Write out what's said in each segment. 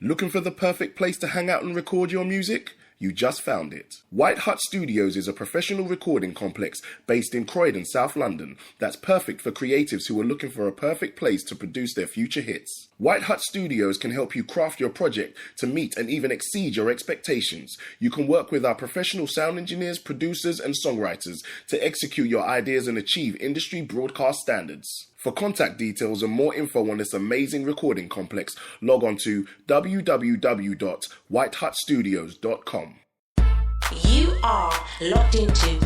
Looking for the perfect place to hang out and record your music? You just found it. White Hut Studios is a professional recording complex based in Croydon, South London, that's perfect for creatives who are looking for a perfect place to produce their future hits. White Hut Studios can help you craft your project to meet and even exceed your expectations. You can work with our professional sound engineers, producers, and songwriters to execute your ideas and achieve industry broadcast standards. For contact details and more info on this amazing recording complex, log on to www.whitehutstudios.com. You are locked into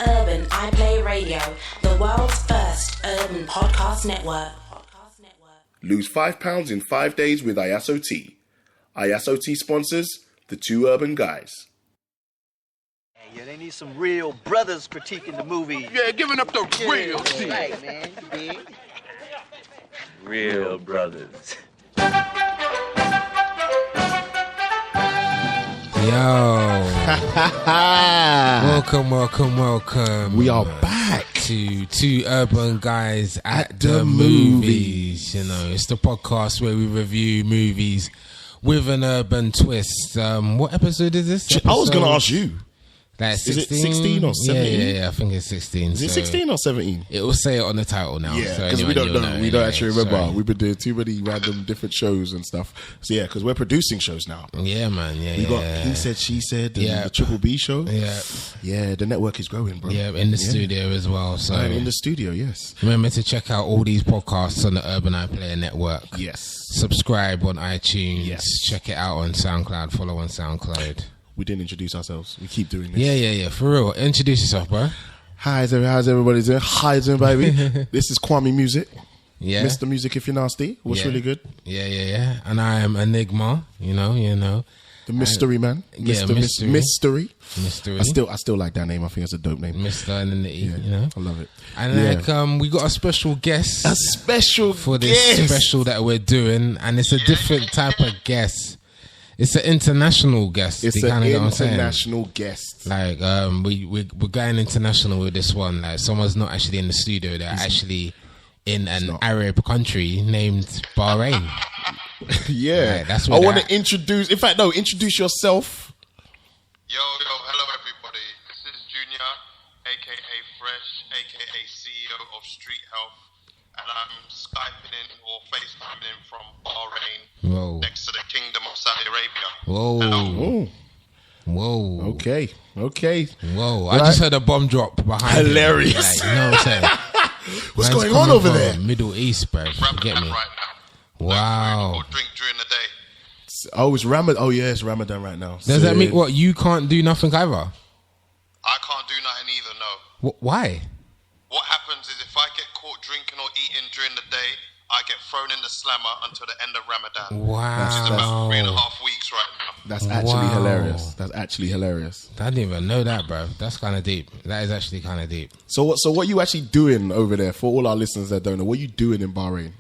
Urban iPlay Radio, the world's first urban podcast network. Lose £5 in 5 days with ISO Tea. ISO Tea sponsors the Two Urban Guys. Yeah, they need some real brothers critiquing the movie. Yeah, giving up the real shit. Right, man. Big. Real brothers. Yo. welcome. We are back to Two Urban Guys at the Movies. You know, it's the podcast where we review movies with an urban twist. What episode is this? I was going to ask you. Like 16? Is it 16 or 17? Yeah, I think it's 16. Is it 16 or 17? It will say it on the title now. Yeah, so because we don't know. We don't actually remember. Sorry. We've been doing too many random different shows and stuff. So yeah, because we're producing shows now. Yeah, man. We got He Said, She Said, and the Triple B show. Yeah, the network is growing, bro. Yeah, in the studio as well. So in the studio, yes. Remember to check out all these podcasts on the Urban iPlayer Network. Yes. Subscribe on iTunes. Yes. Check it out on SoundCloud. Follow on SoundCloud. We didn't introduce ourselves. We keep doing this. Yeah. For real. Introduce yourself, bro. How's everybody doing? Hi, doing, baby. This is Kwame Music. Yeah. Mr. Music, if you're nasty. What's really good? Yeah. And I am Enigma. You know. The mystery man. Mystery. I still like that name. I think it's a dope name. Mr. and then the E, you know. I love it. And we got a special guest. For this guest. special that we're doing. And it's a different type of guest. It's an international guest. It's an international guest. Like we're going international with this one. Like someone's not actually in the studio. They're actually in an Arab country named Bahrain. Yeah, like, that's I want to introduce. In fact, no, introduce yourself. Yo, hello everybody. This is Junior, aka Fresh, aka CEO of Street Health, and I'm Skyping in or FaceTiming in from Bahrain, next to the Kingdom of Saudi Arabia. Whoa. Okay. Whoa. I just heard a bomb drop behind Hilarious. Like, you know what I'm saying? What's going on over there? Middle East, bro. Get me. Right now. Wow. Or drink during the day. Oh, it's Ramadan. Oh, yeah, it's Ramadan right now. Does that mean what? You can't do nothing either? I can't do nothing either, no. Why? What happens is if I get caught drinking or eating during the day, I get thrown in the slammer until the end of Ramadan. Wow. Which is about 3.5 weeks right now. That's actually hilarious. I didn't even know that, bro. That's kind of deep. That is actually kind of deep. So what are you actually doing over there? For all our listeners that don't know, what are you doing in Bahrain?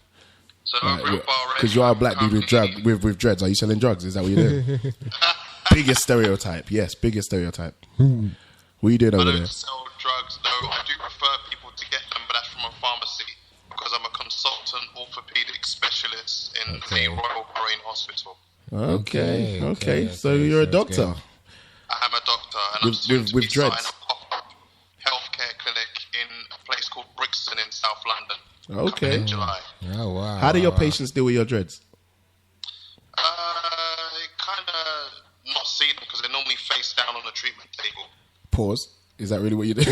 So over in Bahrain, because you are a black dude with dreads. Are you selling drugs? Is that what you're doing? Biggest stereotype. Yes, biggest stereotype. What are you doing over there? I don't sell drugs. No, I do refer people to get them, but that's from a pharmacy because I'm a consultant orthopedic specialist in the Royal Bahrain Hospital. Okay. So you're a doctor. Good. I am a doctor, and I'm soon to be starting a pop-up healthcare clinic in a place called Brixton in South London. Okay. In July. Oh wow. How do your patients deal with your dreads? Kind of not see them because they're normally face down on the treatment table. Pause. Is that really what you do?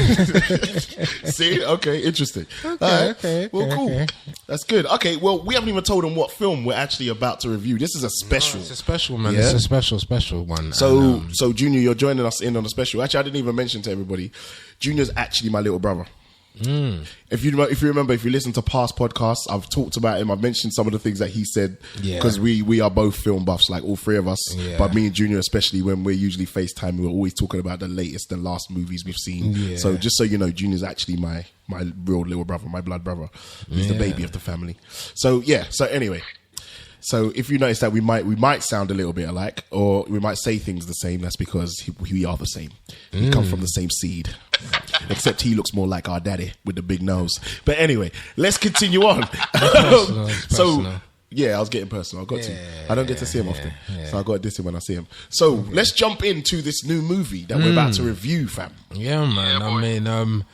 See? Okay, interesting. Okay. Well, cool. That's good. Okay, well, we haven't even told them what film we're actually about to review. This is a special. It's a special, man. Yeah? It's a special one. So Junior, you're joining us in on the special. Actually, I didn't even mention to everybody, Junior's actually my little brother. If you remember, if you listen to past podcasts, I've talked about him. I've mentioned some of the things that he said because we are both film buffs, like all three of us. But me and Junior, especially when we're usually FaceTime, we're always talking about the latest and last movies we've seen. So just so you know, Junior's actually my real little brother, my blood brother. He's the baby of the family. So anyway. So if you notice that we might sound a little bit alike, or we might say things the same, that's because we are the same. We come from the same seed. Except he looks more like our daddy with the big nose. But anyway, let's continue on. So Yeah, I was getting personal. I got to. I don't get to see him often, yeah. so I got to diss him when I see him. So let's jump into this new movie that we're about to review, fam. Yeah, man. Yeah, I boy. mean,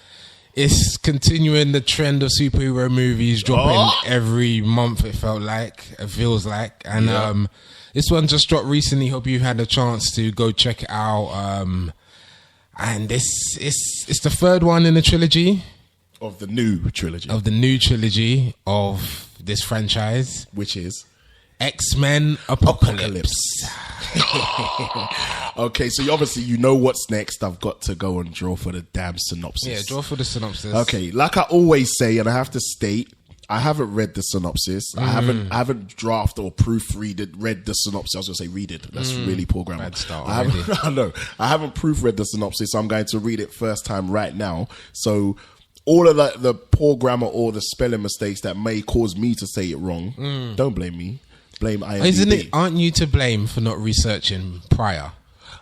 it's continuing the trend of superhero movies dropping every month. It feels like, and this one just dropped recently. Hope you had a chance to go check it out. And it's the third one in the trilogy Of the new trilogy, of this franchise, which is X-Men Apocalypse. Okay, so obviously you know what's next. I've got to go and draw for the damn synopsis. Yeah, draw for the synopsis. Okay, like I always say, and I have to state, I haven't read the synopsis. I haven't drafted or read the synopsis. I was going to say read it. That's really poor grammar. Bad start I haven't proofread the synopsis, so I'm going to read it first time right now. So all of the poor grammar or the spelling mistakes that may cause me to say it wrong, don't blame me. Blame IMDb. Aren't you to blame for not researching prior?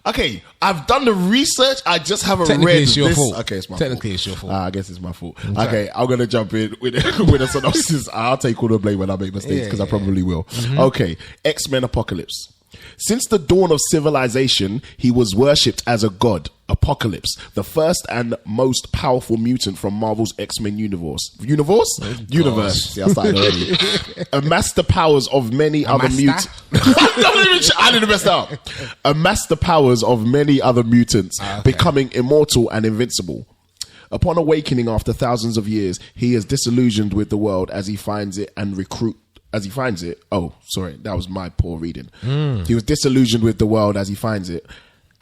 Okay, I've done the research. I just haven't Technically, read it's your this. fault. Okay, it's my Technically, fault. it's your fault. I guess it's my fault. Okay, I'm gonna jump in with a synopsis. I'll take all the blame when I make mistakes because I probably will. Okay, X-Men Apocalypse. Since the dawn of civilization, he was worshipped as a god. Apocalypse, the first and most powerful mutant from Marvel's X-Men universe. Universe. See, I started already. Amassed the powers of many other mutants. I didn't mess that up. Amassed the powers of many other mutants, becoming immortal and invincible. Upon awakening after thousands of years, he is disillusioned with the world as he finds it and oh, sorry, that was my poor reading. He was disillusioned with the world as he finds it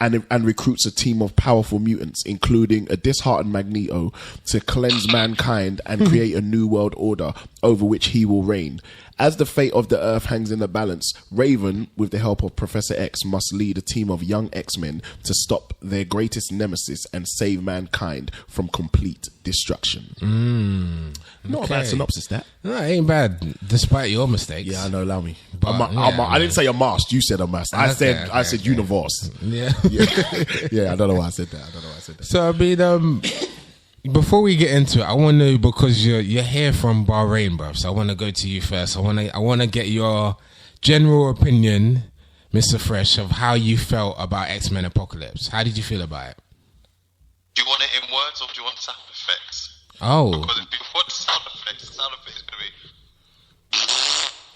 and recruits a team of powerful mutants, including a disheartened Magneto, to cleanse mankind and create a new world order over which he will reign. As the fate of the Earth hangs in the balance, Raven, with the help of Professor X, must lead a team of young X-Men to stop their greatest nemesis and save mankind from complete destruction. Not a bad synopsis, that. No, it ain't bad, despite your mistakes. Yeah, I know, allow me. But, I didn't say amassed, you said amassed. I said universe. Yeah. Yeah, I don't know why I said that. So, I mean, before we get into it, I want to, because you're here from Bahrain, bruv, so I want to go to you first. I want to get your general opinion, Mr. Fresh, of how you felt about X-Men Apocalypse. How did you feel about it? Do you want it in words or do you want sound effects? Oh. Because if you want sound effects, the sound effect is going to be...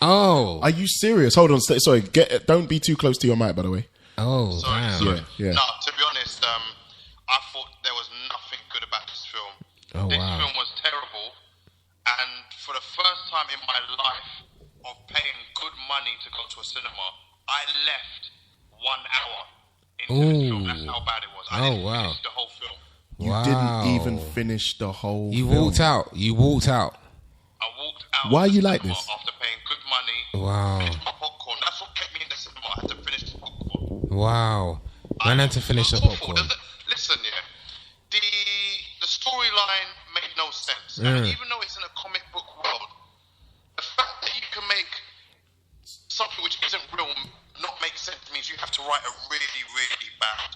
Oh. Are you serious? Hold on, sorry. Don't be too close to your mic, by the way. Oh, Sorry. damn. Yeah. No, to be honest, I thought there was nothing good about this film. Oh, This wow. film was terrible, and for the first time in my life of paying good money to go to a cinema, I left 1 hour into the film. That's how bad it was. I didn't finish the whole film. You didn't even finish the whole You film. walked out. I walked out. Why of the you like cinema this? After paying good money, Wow. finished my popcorn. That's what kept me in the cinema. I had to finish the popcorn. Wow. Man had to finish the It was awful. popcorn. Listen, yeah, the storyline made no sense. And even though it's in a comic book world, the fact that you can make something which isn't real not make sense means you have to write a really, really bad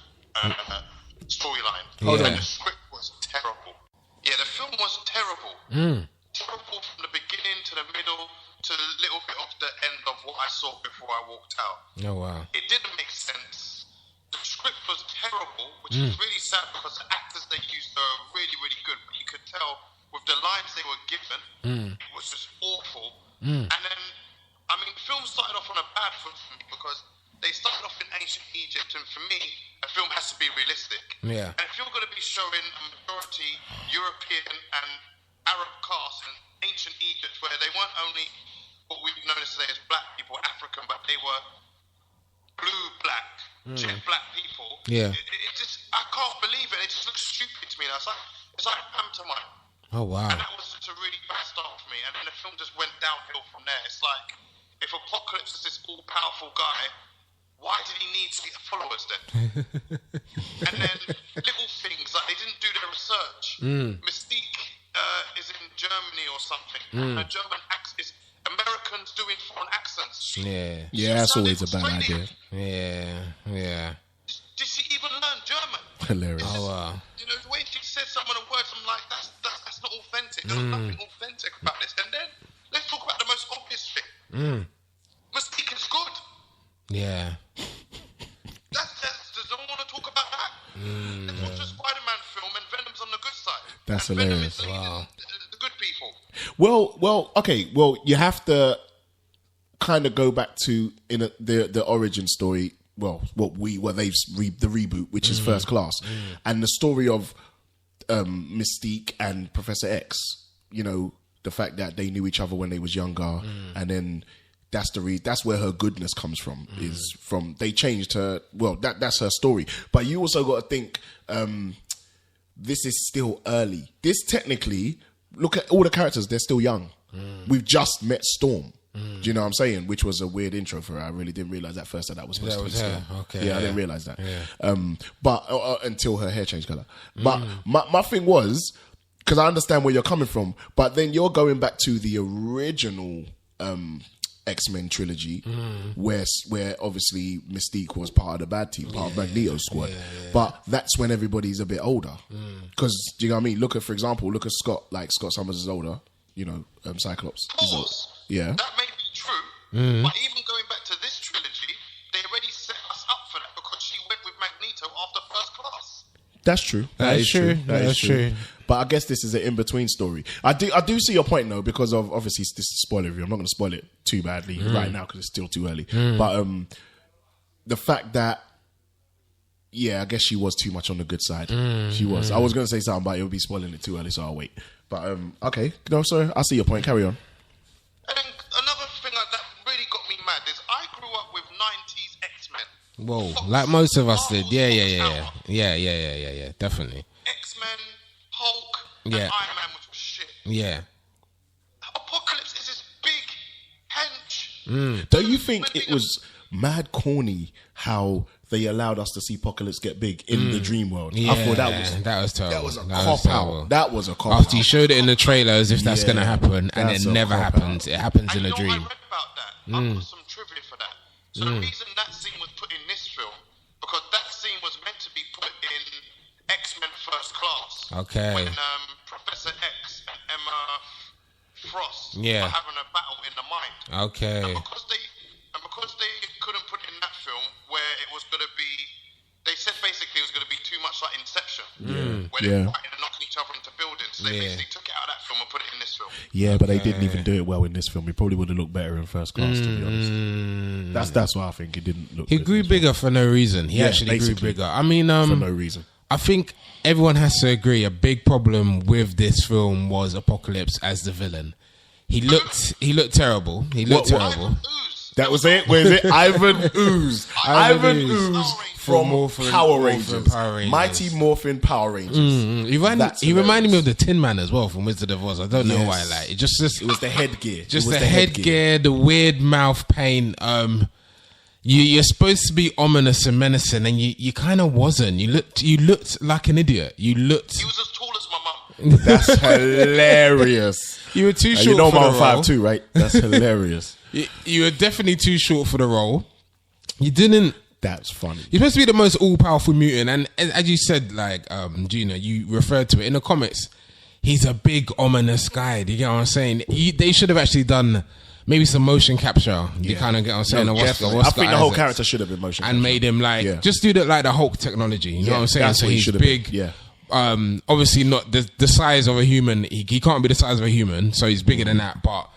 storyline. Hold And on. the script was terrible. Yeah, the film was terrible. Terrible from the beginning to the middle to a little bit of the end of what I saw before I walked out. Oh, wow. It didn't make sense. The script was terrible, which is really sad because the actors they used are really, really good. But you could tell with the lines they were given, it was just awful. And then, I mean, film started off on a bad foot for me because they started off in ancient Egypt, and for me, a film has to be realistic. Yeah. And if you're going to be showing a majority European and Arab cast in ancient Egypt, where they weren't only what we've known today as black people, African, but they were blue, black, jet black people. Yeah. It just, I can't believe it. It just looks stupid to me. It's like pantomime. Oh, wow. And that was just a really bad start for me. And then the film just went downhill from there. It's like, if Apocalypse is this all-powerful guy, why did he need to get followers then? And then little things, like they didn't do their research. Mystique is in Germany or something. And her German accent is Americans doing foreign accents. Yeah. Yeah, that's always a bad idea. Yeah. Did she even learn German? Hilarious. Oh, wow. You know, the way she said some of the words, I'm like, that's not authentic. There's nothing authentic about this. And then let's talk about the most obvious thing. Yeah. Does someone want to talk about that? It's not just Spider-Man film, and Venom's on the good side. That's and hilarious. Venom is the good people. Well, okay. Well, you have to kind of go back to the origin story. Well, the reboot, which is First Class, and the story of Mystique and Professor X. You know, the fact that they knew each other when they was younger, and then that's where her goodness comes from. Is from they changed her. Well, that's her story. But you also got to think this is still early. This technically, look at all the characters; they're still young. We've just met Storm. Do you know what I'm saying? Which was a weird intro for her. I really didn't realize at first that was supposed to be Storm. Okay, yeah, I didn't realize that. Yeah. But until her hair changed color. But my thing was, because I understand where you're coming from, but then you're going back to the original X-Men trilogy, where obviously Mystique was part of the bad team, part of Magneto's squad. But that's when everybody's a bit older. Because, do you know what I mean? Look at Scott. Like, Scott Summers is older. You know, Cyclops. Yeah. That may be true, but even going back to this trilogy, they already set us up for that because she went with Magneto after First Class. That's true. That is true. That is true. But I guess this is an in-between story. I do see your point though, because of obviously this is spoiler review. I'm not going to spoil it too badly right now because it's still too early. But the fact that, yeah, I guess she was too much on the good side. She was. I was going to say something, but it would be spoiling it too early, so I'll wait. But okay, no, sorry, I see your point. Carry on. And then another thing that really got me mad is I grew up with 90s X-Men. Whoa, Fox, like most of us Marvel, did. Yeah, Fox yeah, definitely. X-Men, Hulk, and Yeah. Iron Man, which was shit. Yeah. Apocalypse is this big hench. Don't you think it was mad corny how they allowed us to see Apocalypse get big in the dream world? Yeah, I thought that was terrible. That was a That cop terrible. out. That was a cop out. After you showed it in the trailer as if that's Yeah, going to happen, and that's it a never cop happens. It happens And in a you know, dream. I read about that. I put some trivia for that. So the reason that scene was put in this film, because that scene was meant to be put in X-Men First Class. Okay. When Professor X and Emma Frost Yeah. were having a battle in the mind. Okay. And because they couldn't put it in that film where it was going to be, they said basically it was going to be too much like Inception, where they're fighting and knocking each other into buildings. So they basically took it out of that film and put it in this film. Yeah, but they didn't even do it well in this film. It probably would have looked better in First Class, to be honest. That's why I think it didn't look. He good grew in this bigger for no reason. He Yeah, actually grew basically. bigger. I mean, film. For no reason. I think everyone has to agree a big problem with this film was Apocalypse as the villain. He looked terrible. He looked terrible. Ivan Ooze. That was it. Where is it? Ivan Ooze. Ivan Ooze. Ooze from Power Rangers. Mighty Morphin Power Rangers. He reminded me of the Tin Man as well from Wizard of Oz. I don't know why. Like it was the headgear. Just the headgear, the weird mouth paint. You're supposed to be ominous and menacing, and you kind of wasn't. You looked like an idiot. He was as tall as my mum. That's hilarious. You were too short. You know for I'm the 5'2", right? That's hilarious. You were definitely too short for the role. You didn't. That's funny. You're supposed to be the most all-powerful mutant, and as you said, like Gina, you referred to it in the comics. He's a big ominous guy. Do you get what I'm saying? They should have actually done maybe some motion capture. You kind of get what I'm saying. No, I think the whole character should have been motion capture. And made him like just do that like the Hulk technology. You know what I'm saying? That's So what he he's should have big. been. Yeah. Obviously not the size of a human. He can't be the size of a human, so he's bigger than that. But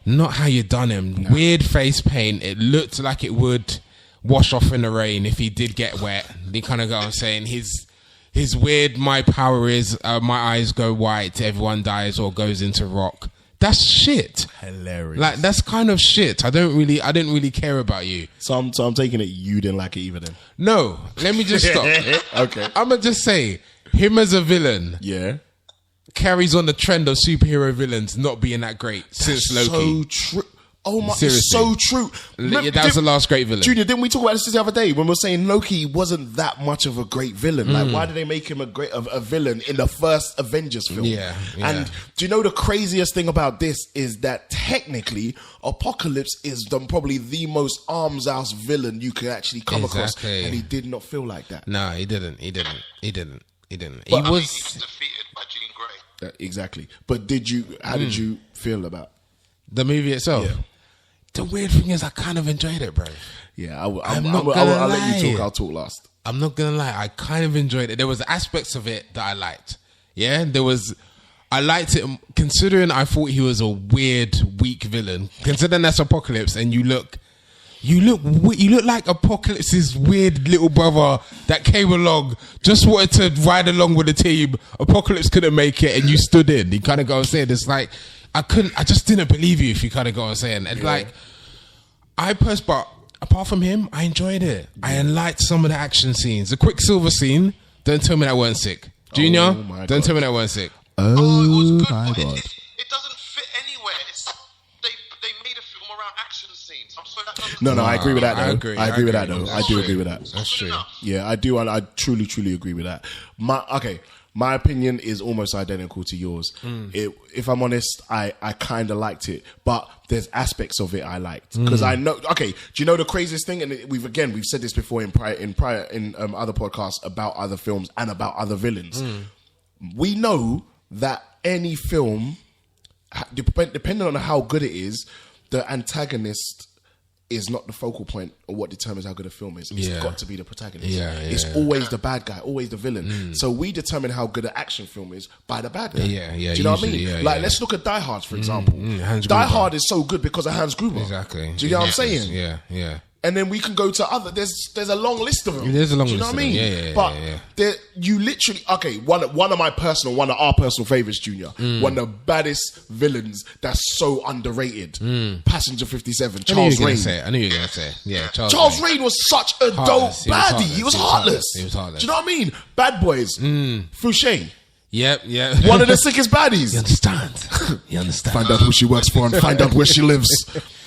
not how you done him. No. Weird face paint. It looked like it would wash off in the rain if he did get wet. You kind of go on saying his weird. My power is my eyes go white. Everyone dies or goes into rock. That's shit. Hilarious. Like that's kind of shit. I didn't really care about you. So I'm taking it you didn't like it either then. No, let me just stop. Okay. I'm gonna just say him as a villain. Yeah. Carries on the trend of superhero villains not being that great since Loki. So true. Oh my, Seriously. it's so true. That was the last great villain. Junior, didn't we talk about this the other day when we were saying Loki wasn't that much of a great villain? Like, why did they make him a villain in the first Avengers film? Yeah. And do you know the craziest thing about this is that technically Apocalypse is probably the most arms house villain you could actually come across, and he did not feel like that. No, he didn't. He was defeated by Jean Grey. Exactly. But how did you feel about the movie itself. Yeah. The weird thing is, I kind of enjoyed it, bro. Yeah, I'll let you talk. I'll talk last. I'm not gonna lie, I kind of enjoyed it. There was aspects of it that I liked. Yeah, I liked it considering I thought he was a weird, weak villain. Considering that's Apocalypse, and you look like Apocalypse's weird little brother that came along, just wanted to ride along with the team. Apocalypse couldn't make it, and you stood in. You kind of got what I'm saying. It's like I just didn't believe you if you kind of got what I'm saying. And but apart from him, I enjoyed it. I liked some of the action scenes. The Quicksilver scene. Don't tell me that weren't sick, Junior. Don't tell me that weren't sick. It was good, my but God. it doesn't fit anywhere. They made a film around action scenes. I'm sorry, that doesn't. No, I agree with that. Though. I agree with that. Though. I do agree with that. That's true. Yeah, I do, and I truly agree with that. My opinion is almost identical to yours. If I'm honest, I kind of liked it, but there's aspects of it I liked because I know. Okay, do you know the craziest thing? And we've said this before in other podcasts about other films and about other villains. We know that any film, depending on how good it is, the antagonist is not the focal point of what determines how good a film is. It's got to be the protagonist. It's always the bad guy, always the villain. So we determine how good an action film is by the bad guy. Do you know what I mean? Let's look at Die Hard, for example. Die Hard is so good because of Hans Gruber. Exactly. Do you know what I'm saying? Yeah. And then we can go to other. There's a long list of them. There's a long Do you know list what I mean? But you literally one of our personal favorites, Junior. One of the baddest villains that's so underrated. Passenger 57, Charles Rain. I knew you were gonna say. Yeah, Charles Rain was such a dope baddie. He was heartless. He was heartless. Do you know what I mean? Bad Boys. Fouché. Yep. One of the sickest baddies. You understand? Find out who she works for and find out where she lives.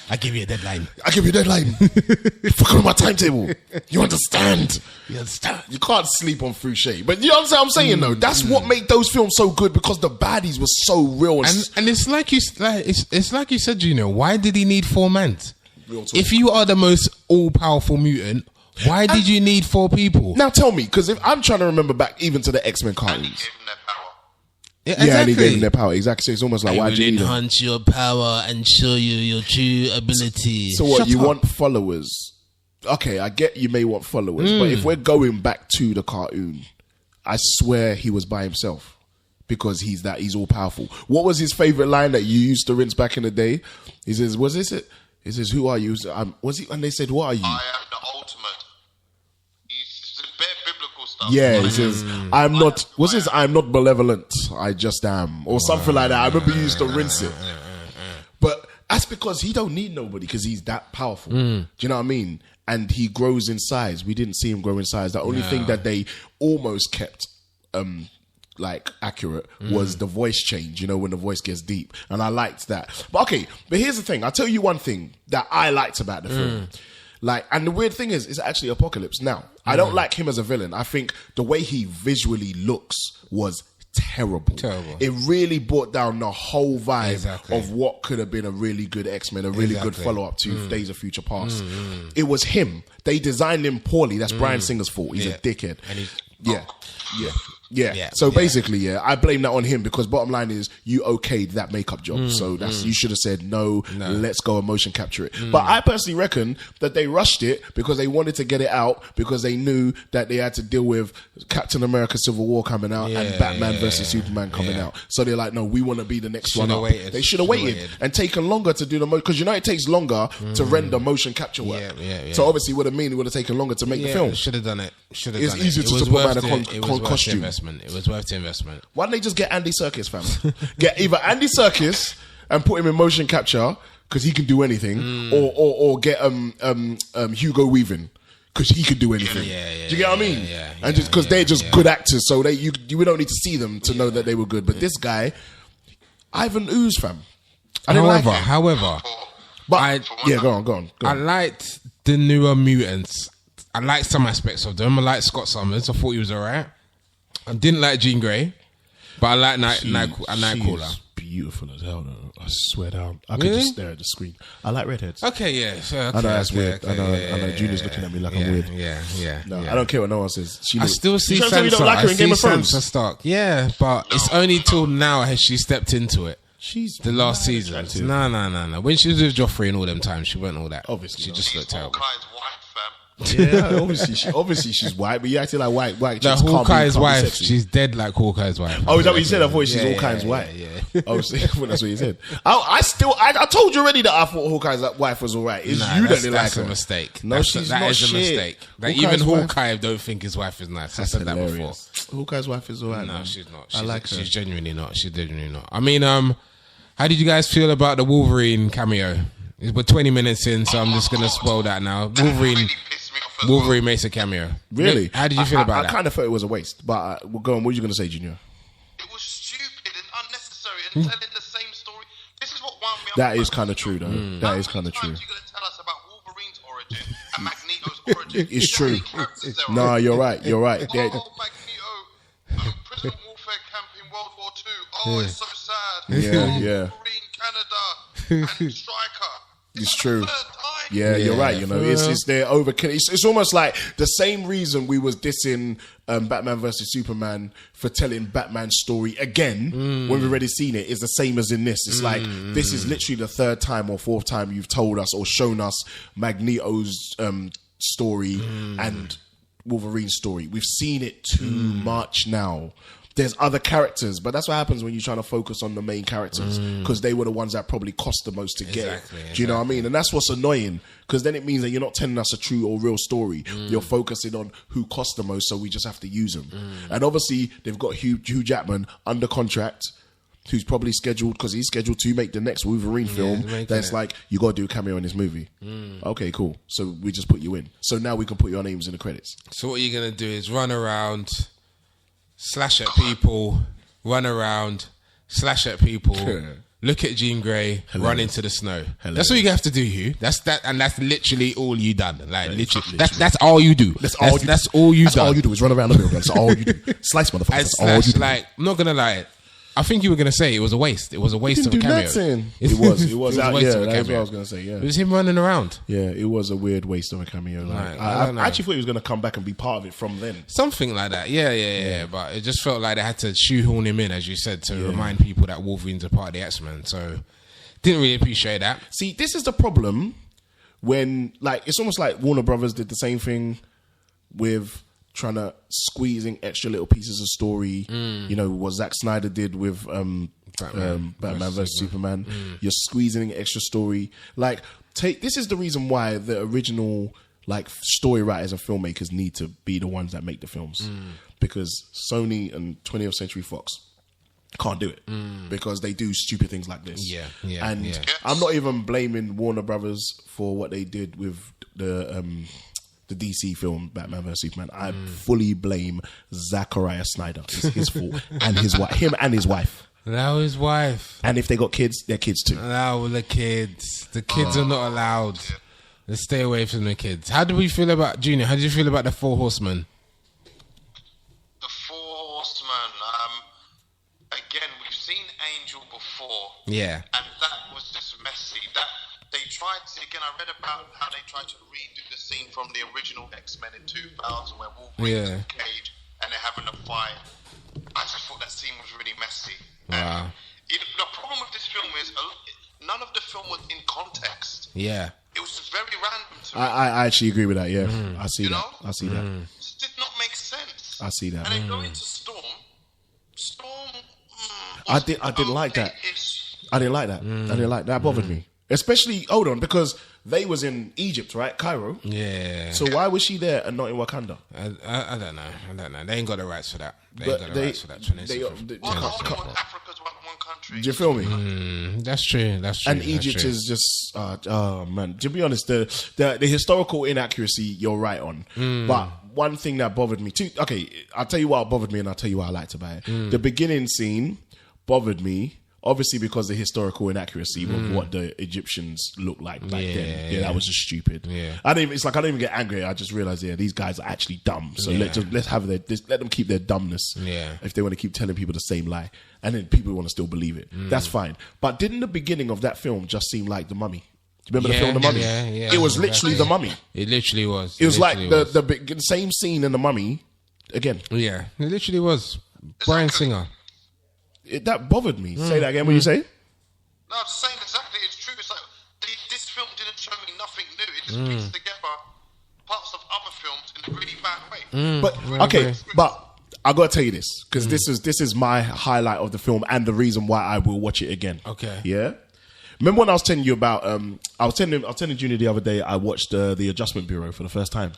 I give you a deadline. You're fucking with my timetable. You understand? You can't sleep on Fouché. But you know what I'm saying though? That's what made those films so good because the baddies were so real. And it's like you said, Junior, why did he need 4 men? If you are the most all-powerful mutant, why did you need 4 people? Now tell me, because if I'm trying to remember back even to the X-Men cartoons. Yeah, exactly. And he gave them their power. Exactly. So it's almost like, why do you need them? Enhance your power and show you your true ability. So what, you want followers? Okay, I get you may want followers, but if we're going back to the cartoon, I swear he was by himself because he's all powerful. What was his favorite line that you used to rinse back in the day? He says, "Was this it?" He says, "Who are you?" Was he? And they said, "What are you?" I am the ultimate. It's bare biblical stuff. Yeah, he says, "I'm not." What's this? "I'm not malevolent. I just am," or something like that. I remember he used to rinse it, but that's because he don't need nobody because he's that powerful. Do you know what I mean? And he grows in size. We didn't see him grow in size. The only thing that they almost kept accurate was the voice change, you know, when the voice gets deep. And I liked that. But here's the thing. I'll tell you one thing that I liked about the film. And the weird thing is, it's actually Apocalypse. Now, I don't like him as a villain. I think the way he visually looks was terrible. It really brought down the whole vibe of what could have been a really good X-Men, a really good follow-up to Days of Future Past. It was him. They designed him poorly. That's Bryan Singer's fault. He's a dickhead. So basically, I blame that on him because bottom line is you okayed that makeup job. So you should have said no, let's go and motion capture it. But I personally reckon that they rushed it because they wanted to get it out because they knew that they had to deal with Captain America Civil War coming out and Batman versus Superman coming out. So they're like, no, we want to be the next one up. They should have waited and taken longer to do the because you know it takes longer to render motion capture work. So obviously it would have taken longer to make the film. Should have done it. It's easier to support by the costume. It was worth the investment. Why don't they just get Andy Serkis, fam? Get either Andy Serkis and put him in motion capture because he can do anything, or get Hugo Weaving because he could do anything. Do you get what I mean? And just because they're just good actors, so we don't need to see them to know that they were good. But this guy, Ivan Ooze, fam. However, go on. I liked the newer mutants. I liked some aspects of them. I liked Scott Summers. I thought he was alright. I didn't like Jean Grey, but I like Nightcrawler. She's beautiful as hell, though. I swear down. I could just stare at the screen. I like redheads. Okay, yeah. I know that's weird. I know Junior's looking at me like I'm weird. I don't care what no one says. I still see Sansa. You don't like her in Game of Thrones. Sansa Stark. Yeah, but it's only till now has she stepped into it. She's the last mad season. attractive. No. When she was with Joffrey and all them times, she weren't all that. Obviously she not. just looked terrible. Hawkeye's wife, fam. Yeah, obviously she's white, but you acting like white The chicks can't be Hawkeye's wife, sexy. she's dead like Hawkeye's wife. Oh, is that what you said? I thought she's Yeah, Hawkeye's yeah, wife. yeah. Oh, so, well, that's what you said. I told you already that I thought Hawkeye's wife was alright. It's Nah, you that didn't like that's her. a mistake. No, That she's not is a shit. mistake. Like, Hawkeye's even wife- Hawkeye don't think his wife is nice. I said that before. Hilarious. Hawkeye's wife is alright. No, man. she's not. I like her. She's genuinely not. She's genuinely not. I mean, how did you guys feel about the Wolverine cameo? We're 20 minutes in, so I'm just gonna spoil that now. Really pissed me off as Wolverine makes a cameo. Really? How did you feel about I that? kind of thought it was a waste, but go on. What are you going to say, Junior? It was stupid and unnecessary and telling the same story. This is what wound me up. That is kind of true, though. That is kind of How true. many times are you going to tell us about Wolverine's origin and Magneto's origin? It's How many true. characters there are? No, you're right. You're right. Oh, Magneto, prison warfare camp in World War II. Oh, it's so sad. Yeah, oh, yeah. Wolverine, Canada, and Stryker. It's true. the third time. Yeah, you're right. You know, it's real. they're overkill. It's almost like the same reason we was dissing Batman versus Superman for telling Batman's story again when we've already seen it. Is the same as in this. It's like this is literally the third time or fourth time you've told us or shown us Magneto's story and Wolverine's story. We've seen it too much now. There's other characters, but that's what happens when you're trying to focus on the main characters because they were the ones that probably cost the most to get it. Do you know what I mean? And that's what's annoying because then it means that you're not telling us a true or real story. You're focusing on who cost the most, so we just have to use them. And obviously, they've got Hugh Jackman under contract, who's probably scheduled because he's scheduled to make the next Wolverine film. That's like, you got to do a cameo in this movie. Okay, cool. So we just put you in. So now we can put your names in the credits. So what you're gonna do is run around, slash at people, run around, slash at people, look at Jean Grey, run into the snow. That's all you have to do, Hugh. That's literally all you done. Like literally, that's all you do. That's all you do is run around the building. That's all you do. Slice motherfuckers. That's all you do. Like, I'm not gonna lie. I think you were gonna say it was a waste. It was a waste of a cameo. It was. It was a waste of a That's what cameo. I was gonna say. Yeah, It was him running around. yeah. It was a weird waste of a cameo. Like, I don't know. I actually thought he was gonna come back and be part of it from then. Something like that. Yeah. But it just felt like they had to shoehorn him in, as you said, to remind people that Wolverine's a part of the X-Men. So didn't really appreciate that. See, this is the problem when, like, it's almost like Warner Brothers did the same thing with trying to squeeze in extra little pieces of story. You know, what Zack Snyder did with Batman versus Superman. You're squeezing in extra story. Like, this is the reason why the original, like, story writers and filmmakers need to be the ones that make the films. Because Sony and 20th Century Fox can't do it because they do stupid things like this. And I'm not even blaming Warner Brothers for what they did with the DC film Batman vs Superman. I fully blame Zachariah Snyder. It's his fault and his wife, him and his wife. That was his wife. And if they got kids, they're kids too. That were the kids. The kids are not allowed. Let's stay away from the kids. How did we feel about Junior? How did you feel about the Four Horsemen? The Four Horsemen. Again, we've seen Angel before. Yeah. And that was just messy. They tried to, again, I read about how they tried to redo the scene from the original X-Men in 2000 where Wolverine's in a cage and they're having a fight. I just thought that scene was really messy. Wow. The problem with this film is none of the film was in context. Yeah. It was just very random to me. I actually agree with that, yeah. I see that. I see that. It just did not make sense. I see that. And then going to Storm. I didn't like that. I didn't like that. I didn't like that. That bothered me. Especially, hold on, because they was in Egypt, right? Cairo. Yeah. So why was she there and not in Wakanda? I don't know. They ain't got the rights for that. They But ain't got the rights for that. Africa's one country. Do you feel me? That's true. And Egypt is just, oh man. To be honest, the historical inaccuracy you're right on. But one thing that bothered me too. Okay, I'll tell you what bothered me, and I'll tell you what I liked about it. The beginning scene bothered me. Obviously, because the historical inaccuracy of what the Egyptians looked like back then. Yeah, that was just stupid. Yeah. I don't even get angry. I just realized, these guys are actually dumb. So let's let them keep their dumbness. Yeah. If they want to keep telling people the same lie, and then people want to still believe it, that's fine. But didn't the beginning of that film just seem like The Mummy? Do you remember the film The Mummy? Yeah. It was literally The Mummy. It literally was. It was like the same scene in The Mummy again. Yeah, it literally was. Bryan Singer. That bothered me. Say that again. What you say? No, I'm just saying exactly. It's true. It's like this film didn't show me nothing new. It just pieced together parts of other films in a really bad way. But okay, but I gotta tell you this because this is my highlight of the film and the reason why I will watch it again. Okay. Yeah. Remember when I was telling you about? I was telling Junior the other day. I watched the Adjustment Bureau for the first time.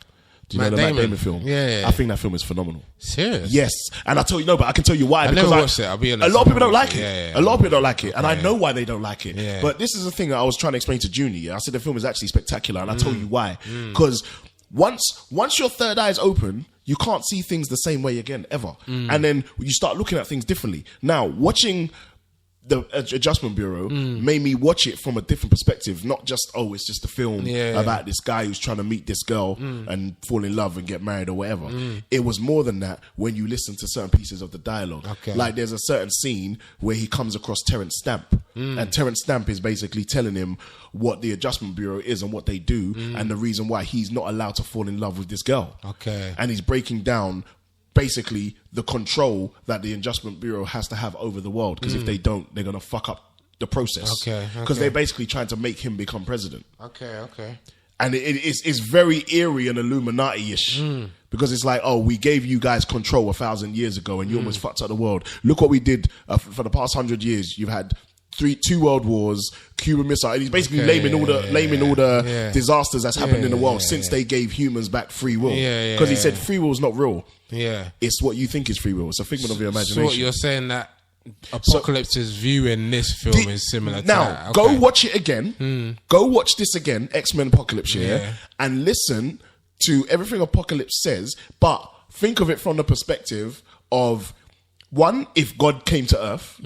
Do you know the Matt Damon film? Yeah. I think that film is phenomenal. Serious? Yes, and I tell you no, but I can tell you why. I never watched it. I'll be honest. A lot of people don't like it. Yeah. A lot of people don't like it, and I know why they don't like it. Yeah. But this is the thing that I was trying to explain to Junior. I said the film is actually spectacular, and I told you why. Because once your third eye is open, you can't see things the same way again ever, and then you start looking at things differently. Now, watching the Adjustment Bureau made me watch it from a different perspective, not just it's just a film about this guy who's trying to meet this girl and fall in love and get married or whatever. It was more than that when you listen to certain pieces of the dialogue. Like there's a certain scene where he comes across Terrence Stamp, and Terrence Stamp is basically telling him what the Adjustment Bureau is and what they do and the reason why he's not allowed to fall in love with this girl. And he's breaking down basically the control that the Adjustment Bureau has to have over the world, because if they don't, they're going to fuck up the process. Because they're basically trying to make him become president. And it's very eerie and Illuminati-ish. Because it's like, we gave you guys control 1,000 years ago and you almost fucked up the world. Look what we did for the past 100 years. You've had two world wars, Cuban Missile, and he's basically naming all the disasters that's happened in the world since they gave humans back free will. Because he said free will is not real. It's what you think is free will. It's a figment of your imagination. So what you're saying that Apocalypse's view in this film is similar to that. Go watch it again. Go watch this again, X-Men Apocalypse, and listen to everything Apocalypse says, but think of it from the perspective of, one, if God came to Earth,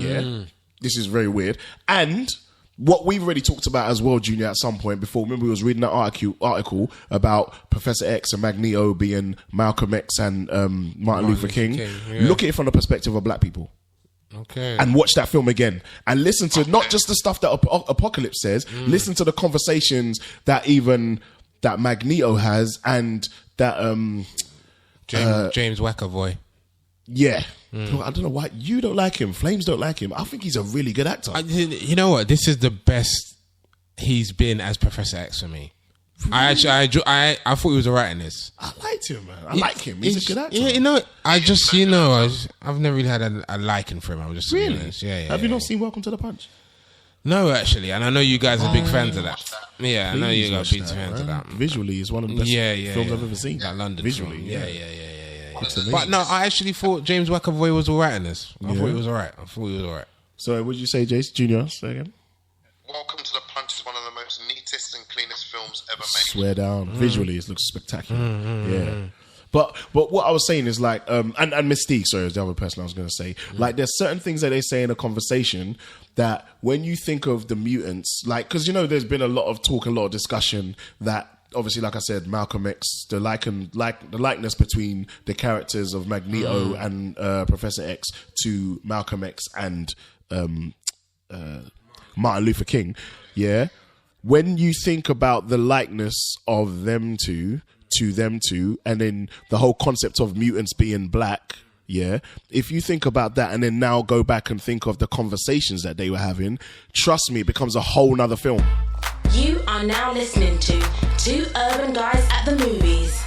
this is very weird, and what we've already talked about as well, Junior, at some point before. Remember, we was reading that article about Professor X and Magneto being Malcolm X and Martin Luther King. Look at it from the perspective of black people. And watch that film again. And listen to not just the stuff that Apocalypse says, listen to the conversations that Magneto has and that... James McAvoy. I don't know why you don't like him. Flames don't like him. I think he's a really good actor. You know what? This is the best he's been as Professor X for me. I thought he was alright in this. I liked him, man. I like him. He's a good actor. Yeah, I've never really had a liking for him. I was just honest. Have you not seen Welcome to the Punch? No, actually, and I know you guys are big fans of that. Yeah, I know you guys are big fans of that. Visually, it's one of the best films I've ever seen. That London visually, film. Yeah. But no, I actually thought James McAvoy was alright in this. I thought he was alright. So, what did you say, Jace Junior? Say again. Welcome to the Punch is one of the most neatest and cleanest films ever made. Swear down. Visually, it looks spectacular. Yeah. But what I was saying is like, and Mystique, sorry, is the other person I was going to say. Like, there's certain things that they say in a conversation that when you think of the mutants, like, because, there's been a lot of talk, a lot of discussion that, obviously, like I said, Malcolm X, the likeness between the characters of Magneto and Professor X to Malcolm X and Martin Luther King, when you think about the likeness of them two to them two, and then the whole concept of mutants being black, if you think about that and then now go back and think of the conversations that they were having, trust me, it becomes a whole nother film. You are now listening to Two Urban Guys at the Movies.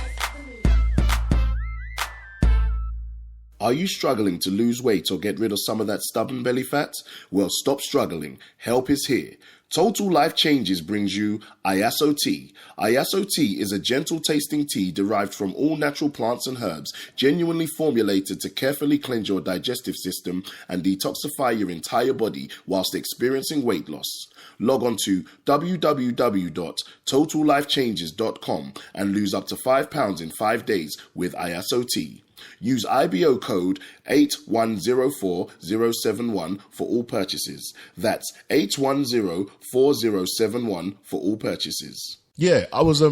Are you struggling to lose weight or get rid of some of that stubborn belly fat? Well, stop struggling. Help is here. Total Life Changes brings you Iaso Tea. Iaso Tea is a gentle tasting tea derived from all natural plants and herbs, genuinely formulated to carefully cleanse your digestive system and detoxify your entire body whilst experiencing weight loss. Log on to www.totallifechanges.com and lose up to £5 in 5 days with Iaso Tea. Use IBO code 8104-071 for all purchases. That's 810-4071 for all purchases. Yeah, I was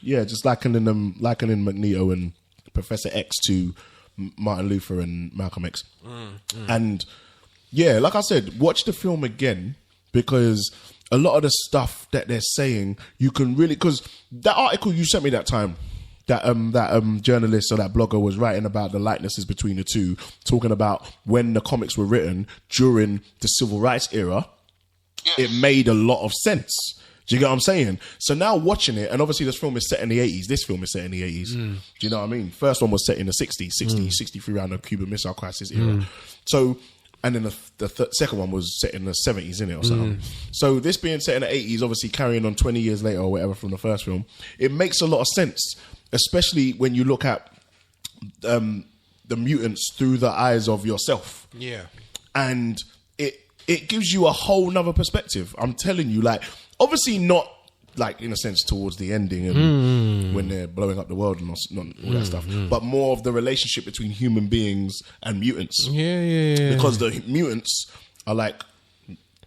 just likening Magneto and Professor X to Martin Luther and Malcolm X. And yeah, like I said, watch the film again, because a lot of the stuff that they're saying, you can really, because that article you sent me that time, that journalist or that blogger was writing about the likenesses between the two, talking about when the comics were written during the civil rights era, it made a lot of sense. Do you get what I'm saying? So now watching it, and obviously this film is set in the 80s. This film is set in the 80s. Do you know what I mean? First one was set in the 60s, 63 around the Cuban Missile Crisis era. So, and then the second one was set in the 70s, innit, or something. So this being set in the 80s, obviously carrying on 20 years later or whatever from the first film, it makes a lot of sense, especially when you look at the mutants through the eyes of yourself. Yeah. And it gives you a whole nother perspective. I'm telling you, like, obviously not like in a sense towards the ending and when they're blowing up the world and all that stuff, but more of the relationship between human beings and mutants. Yeah. Because the mutants are like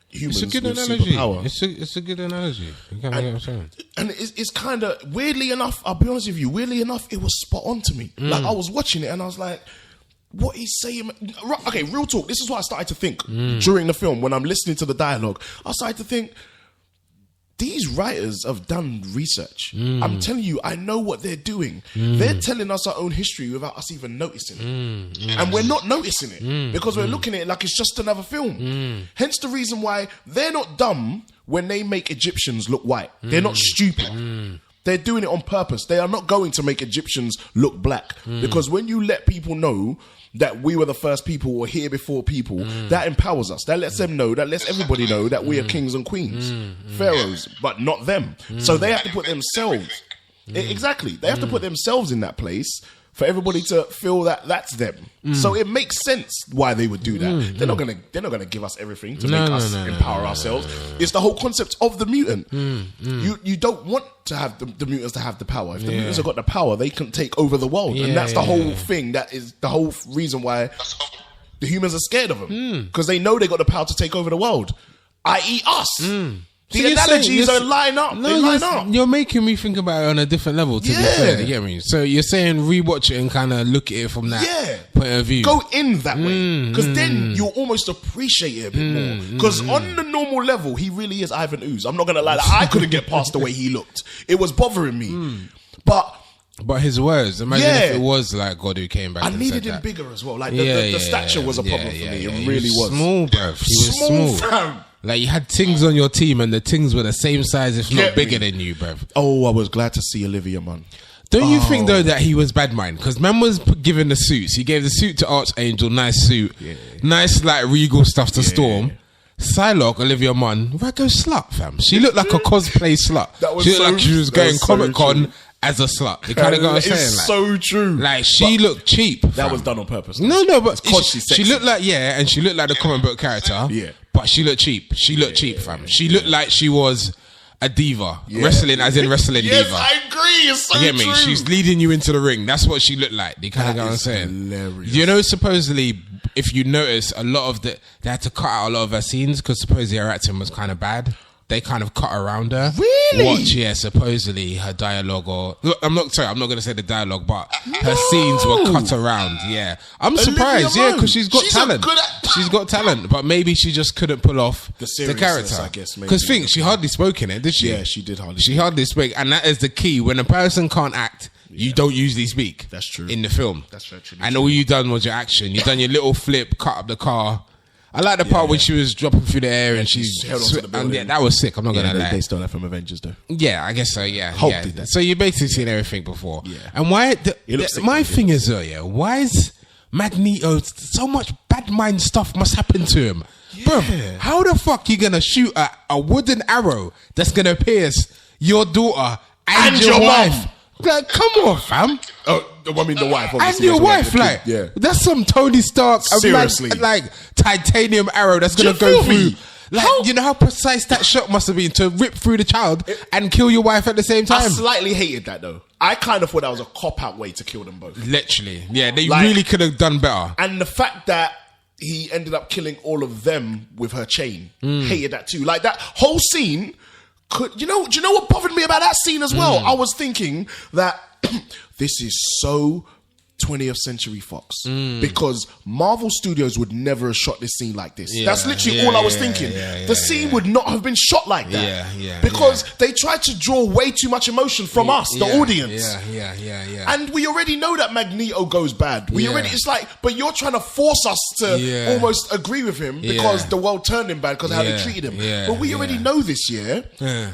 humans It's a good with analogy. superpower. It's a good analogy. You can't make what I'm saying. And it's kind of, weirdly enough, I'll be honest with you, weirdly enough, it was spot on to me. Like, I was watching it and I was like, what he's saying... Okay, real talk, this is what I started to think during the film. When I'm listening to the dialogue, I started to think, these writers have done research. I'm telling you, I know what they're doing. They're telling us our own history without us even noticing it. And we're not noticing it because we're looking at it like it's just another film. Hence the reason why they're not dumb when they make Egyptians look white. They're not stupid. They're doing it on purpose. They are not going to make Egyptians look black. Because when you let people know that we were the first people or here before people, that empowers us. That lets them know, that lets everybody know that we are kings and queens, pharaohs, but not them. So they have to put themselves, exactly, they have to put themselves in that place for everybody to feel that that's them. So it makes sense why they would do that. They're not gonna give us everything to make us empower ourselves. It's the whole concept of the mutant. You don't want to have the mutants to have the power. If the mutants have got the power, they can take over the world. And that's the whole thing. That is the whole reason why the humans are scared of them. Because they know they got the power to take over the world, i.e. us. The analogies are line up. They line up. You're making me think about it on a different level, to be fair. You get me? So you're saying rewatch it and kind of look at it from that point of view. Go in that way. Because then you'll almost appreciate it a bit more. Because on the normal level, he really is Ivan Ooze. I'm not going to lie. Like, I couldn't get past the way he looked. It was bothering me. But his words, imagine if it was like God who came back. I and needed said him that. bigger as well. Like the stature was a problem for me. It really was. Small, bruv. He was small. Fam. Like, you had things on your team and the things were the same size, if not bigger than you, bruv. Oh, I was glad to see Olivia Munn. Don't you think, though, that he was bad mind? Because man was given the suits. He gave the suit to Archangel, nice suit. Nice, like, regal stuff to Storm. Psylocke, Olivia Munn, raggo slut, fam. She looked like a cosplay slut. She looked like she was going Comic-Con as a slut. You kind of got what I'm saying? It's like, so true. Like, she looked cheap. That was done on purpose. No, but she looked like, and she looked like the comic book character. Yeah. But she looked cheap. She looked cheap, fam. She looked like she was a diva. Wrestling, as in wrestling diva. Yes, I agree. It's so you get me? true. She's leading you into the ring. That's what she looked like. You kind of get what I'm saying? Hilarious. You know, supposedly, if you notice, a lot of they had to cut out a lot of her scenes because supposedly her acting was kind of bad. They kind of cut around her. Really? Supposedly her dialogue, or I'm not going to say the dialogue, but her scenes were cut around. Yeah, I'm surprised. Yeah, because she's got talent. She's got talent, but maybe she just couldn't pull off the character. I guess. Because she hardly spoke in it, did she? Yeah, she did hardly. She hardly spoke, and that is the key. When a person can't act, you don't usually speak. That's true. In the film, that's actually and true. all you done was your action. You done your little flip, cut up the car. I like the part when she was dropping through the air and she's held onto the building. yeah, that was sick. I'm not gonna lie. They stole that from Avengers, though. Yeah, I guess so. Yeah, Hulk yeah. did that. So you've basically seen everything before. Yeah. And why? sick, My thing is, why is Magneto so much bad mind stuff must happen to him, bro? How the fuck you gonna shoot a wooden arrow that's gonna pierce your daughter and your wife? Like, come on, fam. Oh, I mean the wife, And obviously. your wife, like, that's some Tony Stark, seriously, like titanium arrow that's gonna go through. Like, you know how precise that shot must have been to rip through the child and kill your wife at the same time. I slightly hated that, though. I kind of thought that was a cop-out way to kill them both. Literally, yeah, they really could have done better. And the fact that he ended up killing all of them with her chain, hated that too. Like, that whole scene. Do you know what bothered me about that scene as well? I was thinking that this is so 20th Century Fox, because Marvel Studios would never have shot this scene like this. That's literally all I was thinking. The scene would not have been shot like that, because they tried to draw way too much emotion from us, the audience. And we already know that Magneto goes bad. We already, it's like, but you're trying to force us to almost agree with him because the world turned him bad because of how they treated him. But we already know this,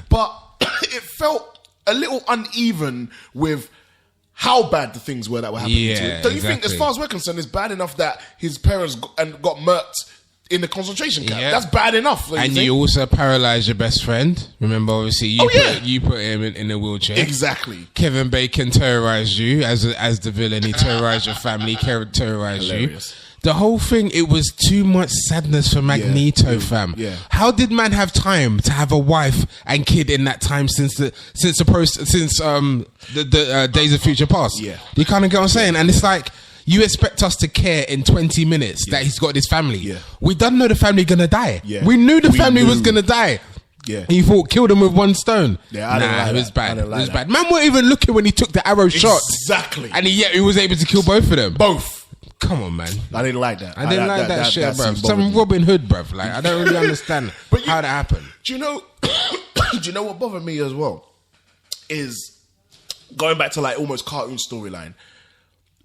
But it felt a little uneven with how bad the things were that were happening to him. Don't you think, as far as we're concerned, it's bad enough that his parents got murked in the concentration camp? That's bad enough. And you also paralyzed your best friend. Remember, obviously, you put him in a wheelchair. Exactly. Kevin Bacon terrorized you as the villain. He terrorized your family, terrorized you. The whole thing, it was too much sadness for Magneto, fam. How did man have time to have a wife and kid in that time since the Days of Future Past? You kind of get what I'm saying? And it's like, you expect us to care in 20 minutes that he's got this family. We don't know the family gonna die. We knew the family was gonna die. He thought, killed him with one stone. It was bad. It was bad. Man weren't even looking when he took the arrow shot. Exactly. And he was able to kill both of them. Both. Come on, man. I didn't like that. I didn't like that shit, bro. Some Robin Hood, bro. Like, I don't really understand how that happened. Do you know? Do you know what bothered me as well? Is going back to like almost cartoon storyline.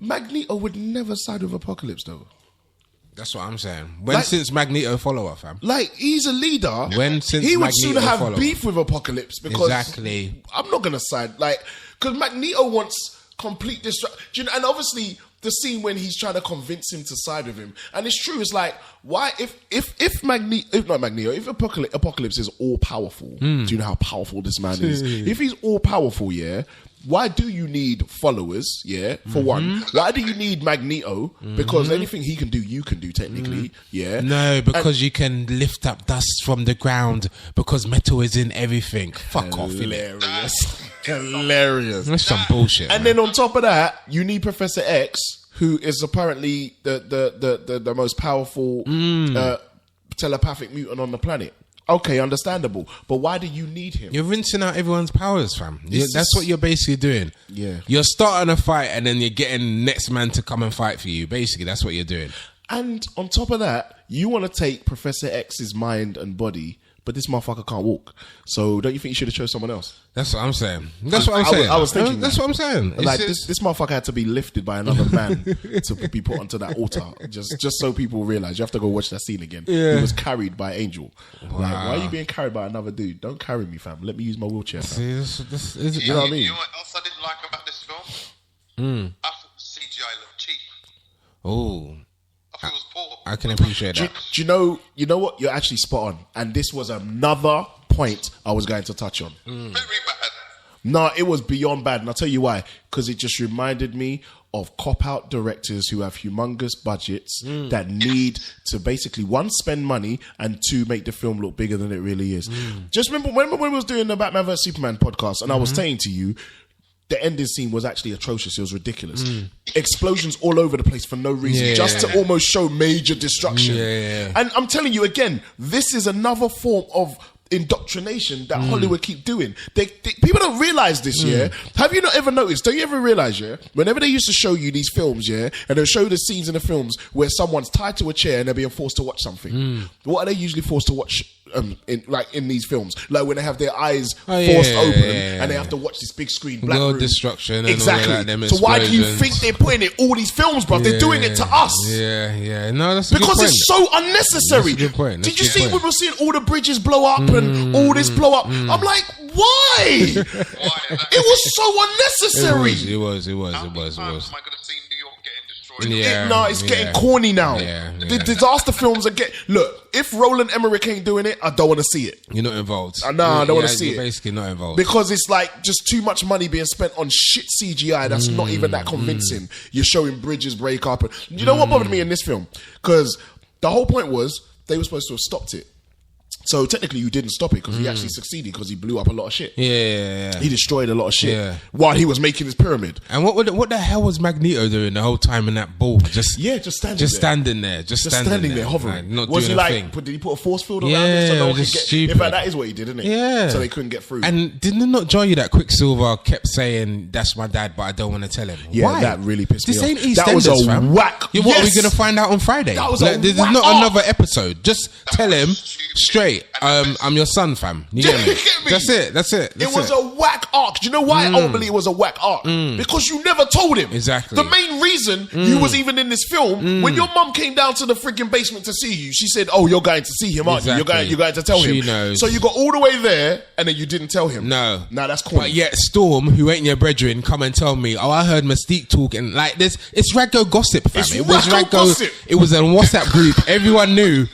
Magneto would never side with Apocalypse, though. That's what I'm saying. When since Magneto follower, fam? Like, he's a leader. When since he would Magneto sooner have follower. beef with Apocalypse because I'm not gonna side because Magneto wants complete destruction, and obviously the scene when he's trying to convince him to side with him, and it's true. It's like, why if Apocalypse is all powerful? Do you know how powerful this man is? If he's all powerful, why do you need followers? For one, why do you need Magneto? Because anything he can do, you can do technically. No, because you can lift up dust from the ground because metal is in everything. Fuck off, hilarious. Hilarious. That's some bullshit. And then on top of that, you need Professor X, who is apparently the most powerful telepathic mutant on the planet. Okay, understandable. But why do you need him? You're rinsing out everyone's powers, fam. That's what you're basically doing. You're starting a fight and then you're getting next man to come and fight for you. Basically, that's what you're doing. And on top of that, you want to take Professor X's mind and body, but this motherfucker can't walk. So don't you think you should have chose someone else? That's what I'm saying. I was thinking. That's what I'm saying. Like this motherfucker had to be lifted by another man to be put onto that altar. Just so people realize. You have to go watch that scene again. He was carried by Angel. Wow. Like, why are you being carried by another dude? Don't carry me, fam. Let me use my wheelchair, fam. You know what I mean? You know what else I didn't like about this film? I thought the CGI looked cheap. Oh. I thought it was poor. I can appreciate that. Do you know what? You're actually spot on. And this was another point I was going to touch on. Very bad. No, it was beyond bad. And I'll tell you why. Because it just reminded me of cop-out directors who have humongous budgets that need to basically, one, spend money, and two, make the film look bigger than it really is. Just remember when we was doing the Batman vs Superman podcast, and I was saying to you, the ending scene was actually atrocious. It was ridiculous. Explosions all over the place for no reason, just to almost show major destruction. And I'm telling you again, this is another form of indoctrination that Hollywood keep doing. People don't realize this, Have you not ever noticed? Don't you ever realize, whenever they used to show you these films, and they'll show the scenes in the films where someone's tied to a chair and they're being forced to watch something. What are they usually forced to watch? In these films, like when they have their eyes forced open and they have to watch this big screen, black world room. Destruction, and exactly. All that, so why do you think they're putting it all these films, bro? They're doing it to us. No, that's a because good point. It's so unnecessary. That's a good point. Did you see when we were seeing all the bridges blow up and all this blow up? I'm like, why? It was so unnecessary. It was. How many times am I going to see New York getting destroyed? It's getting corny now. The disaster films are look, if Roland Emmerich ain't doing it, I don't want to see it. You're not involved. No, I don't want to see it. You're basically not involved. Because it's like just too much money being spent on shit CGI that's not even that convincing. You're showing bridges break up. And, you know what bothered me in this film? Because the whole point was they were supposed to have stopped it So technically, you didn't stop it because he actually succeeded because he blew up a lot of shit. Yeah. He destroyed a lot of shit Yeah. while he was making his pyramid. And what the hell was Magneto doing the whole time in that ball? Just standing there, hovering. like, not was he doing a like? thing. Did he put a force field around him so no one could just get? stupid. In fact, that is what he did, isn't it? Yeah. So they couldn't get through. And didn't it not jar you that Quicksilver kept saying, "That's my dad, but I don't want to tell him"? Yeah, Why? that really pissed me This off. ain't EastEnders, That was a fam. whack. Yeah, what are we Yes. gonna find out on Friday? That was a This is whack not off. another episode. Just tell him straight. I'm your son, fam. You get me? That's it. It was a whack arc. Do you know why ultimately it was a whack arc? Because you never told him. Exactly. The main reason you was even in this film, when your mum came down to the freaking basement to see you, she said, "Oh, you're going to see him, aren't you? You're going to tell him." She knows. So you got all the way there, and then you didn't tell him. No. Nah, that's corny. But yet Storm, who ain't your brethren, come and tell me, "Oh, I heard Mystique talking like this." It's Raggo gossip, fam. It's It was Raggo gossip. It was a WhatsApp group. Everyone knew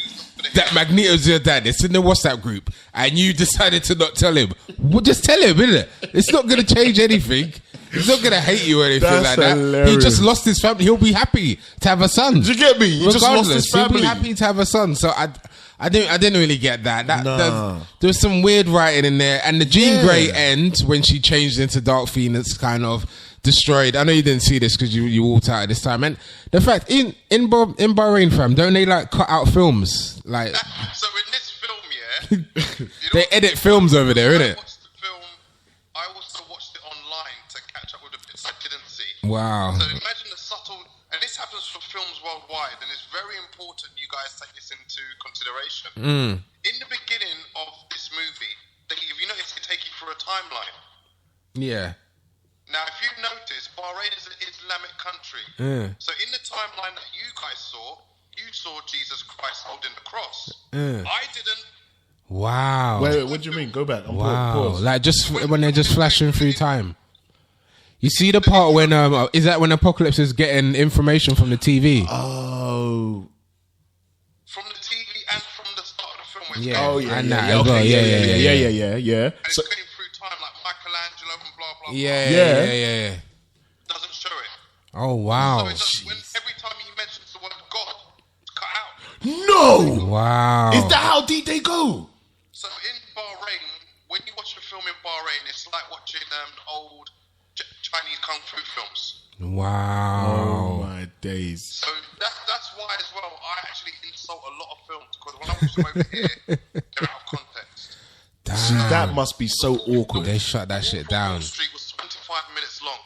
that Magneto's your dad. It's in the WhatsApp group, and you decided to not tell him. Well, just tell him, innit? It's not going to change anything. He's not going to hate you or anything That's like that. hilarious. He just lost his family. He'll be happy to have a son. Did you get me? He just lost his He'll family. be happy to have a son. So I didn't really get that. Nah. There was some weird writing in there, and the Jean Grey end when she changed into Dark Phoenix kind of destroyed. I know you didn't see this because you walked out at this time, and the fact in Bahrain, fam, don't they like cut out films like? So in this film, yeah, They edit films over there, innit? I also watched it online to catch up with the bits I didn't see. Wow. So imagine the subtle, and this happens for films worldwide, and it's very important you guys take this into consideration. In the beginning of this movie, if you notice, they take you through a timeline. Yeah. Now, if you notice, Bahrain is an Islamic country. So in the timeline that you guys saw, you saw Jesus Christ holding the cross. I didn't. Wow. Wait, what do you mean? Go back. Wow. Pause. Like just when they're just flashing through time. You see the part when is that when Apocalypse is getting information from the TV? Oh. From the TV and from the start of the film. Where it's Yeah. Oh yeah. And Yeah. that Yeah. as well. Okay. Yeah. Yeah. And it's So, going through time like Michelangelo and blah, blah, blah. Yeah. Doesn't show it. Oh So wow. it does, every time he mentions the word God, it's cut out. no. Wow. Is that how deep they go? So in Bahrain, when you watch a film in Bahrain, it's like watching old Chinese kung fu films. Wow. Oh my days. So that's why as well I actually insult a lot of films because when I watch them over here, they're out of context. See, that must be so awkward. They shut that shit down. Wall Street was 25 minutes long.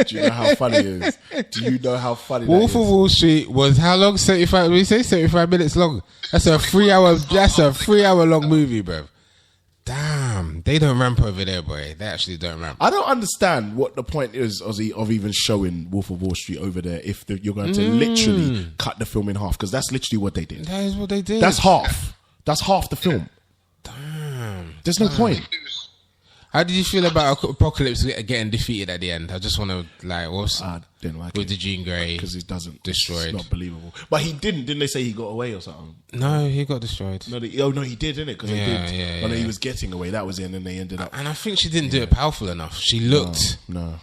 Do you know how funny it is? Do you know how funny Wolf that of is? Wall Street was how long? 75. We say 75 minutes long. That's a 3 hour. That's a 3 hour long movie, bro. Damn, they don't ramp over there, boy. They actually don't ramp. I don't understand what the point is of even showing Wolf of Wall Street over there if you're going to literally cut the film in half, because that's literally what they did. That is what they did. That's half. That's half the film. Damn. There's no point. How did you feel about Apocalypse getting defeated at the end? I just want to what's I didn't like with it the Jean Grey because it doesn't destroyed. It's not believable. But he didn't. Didn't they say he got away or something? No, he got destroyed. No, he did, didn't it? Because Yeah, they did. yeah, But then yeah. he was getting away. That was it, and then they ended up. And I think she didn't do it powerful enough. She looked. No.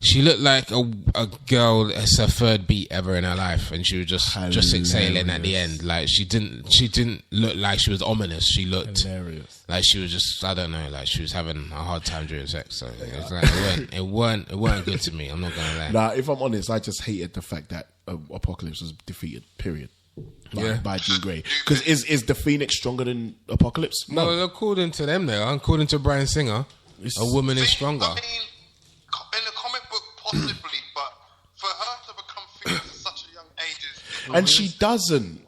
She looked like a girl. It's her third beat ever in her life, and she was just exhaling at the end. Like she didn't look like she was ominous. She looked Hilarious. like she was just, I don't know, like she was having a hard time during sex. So it's like it weren't good to me. I'm not gonna lie. Nah, if I'm honest, I just hated the fact that Apocalypse was defeated. Period. By Jean Grey. Because is the Phoenix stronger than Apocalypse? No. Well, according to them, though, according to Bryan Singer, a woman is stronger. I mean, in a comic book, possibly, but for her to become Phoenix at such a young age is... And she doesn't.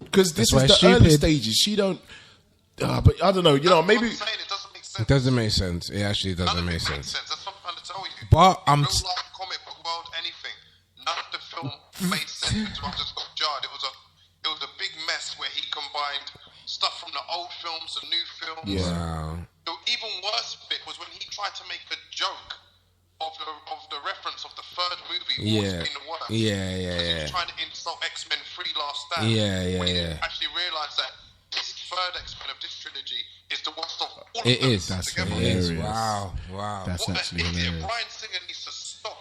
Because this That's is why the early stupid. stages. She don't. But I don't know. You know, maybe. I'm saying it doesn't make sense. It doesn't make sense. It actually doesn't None of make it makes sense. sense. That's what I'm trying to tell you. But I'm. Real life comic book world, anything. None of the film made sense. So I just got jarred. It was a big mess where he combined stuff from the old films, the new films. Wow. The even worse bit was when he tried to make a joke of the reference of the third movie. Yeah. In the work. Yeah. He was trying to insult X-Men 3 Last Stand. Yeah. When he actually realised that this third X-Men of this trilogy is the worst of all It of them is. That's together. hilarious. Wow. That's What actually an idiot. hilarious. Bryan Singer needs to stop.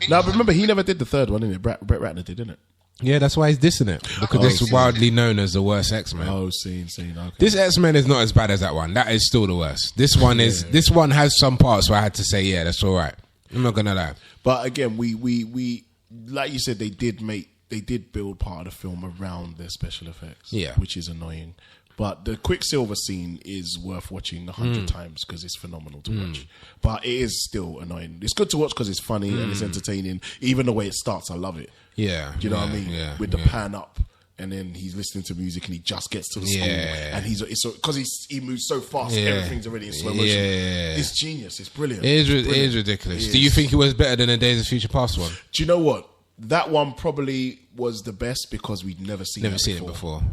Now, remember, he never did the third one, didn't it? Brett Ratner did, didn't it? Yeah, that's why he's dissing it. Because it's widely known as the worst X-Men. Oh, scene. Okay. This X-Men is not as bad as that one. That is still the worst. This one is. This one has some parts where I had to say, yeah, that's all right. I'm not gonna lie. But again, we like you said, they did build part of the film around their special effects. Yeah, which is annoying. But the Quicksilver scene is worth watching 100 times because it's phenomenal to watch. But it is still annoying. It's good to watch because it's funny and it's entertaining. Even the way it starts, I love it. Yeah. Do you know what I mean? Yeah, with the pan up. And then he's listening to music and he just gets to the song. And because he moves so fast, everything's already in slow motion. Yeah. It's genius. It's brilliant. It is ridiculous. Do you think it was better than the Days of Future Past one? Do you know what? That one probably was the best because we'd never seen it before.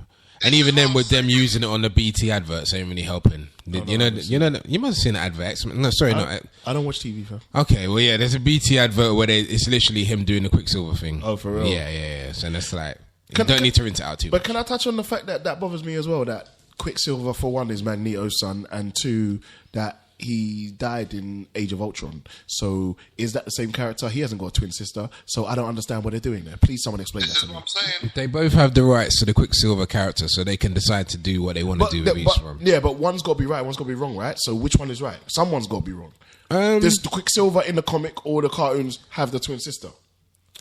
And even then, with them using it on the BT adverts, ain't really helping. You must have seen the advert. No, sorry, I don't watch TV, fam. Okay, well, yeah, there's a BT advert where it's literally him doing the Quicksilver thing. Oh, for real? Yeah. So that's like, you don't need to rinse it out too much. But can I touch on the fact that bothers me as well? That Quicksilver, for one, is Magneto's son, and two, that he died in Age of Ultron. So is that the same character? He hasn't got a twin sister, so I don't understand what they're doing there. Please, someone explain that to me. What I'm saying. They both have the rights to the Quicksilver character, so they can decide to do what they want to do with each one. Yeah, but one's got to be right, one's got to be wrong, right? So which one is right? Someone's got to be wrong. Does the Quicksilver in the comic or the cartoons have the twin sister?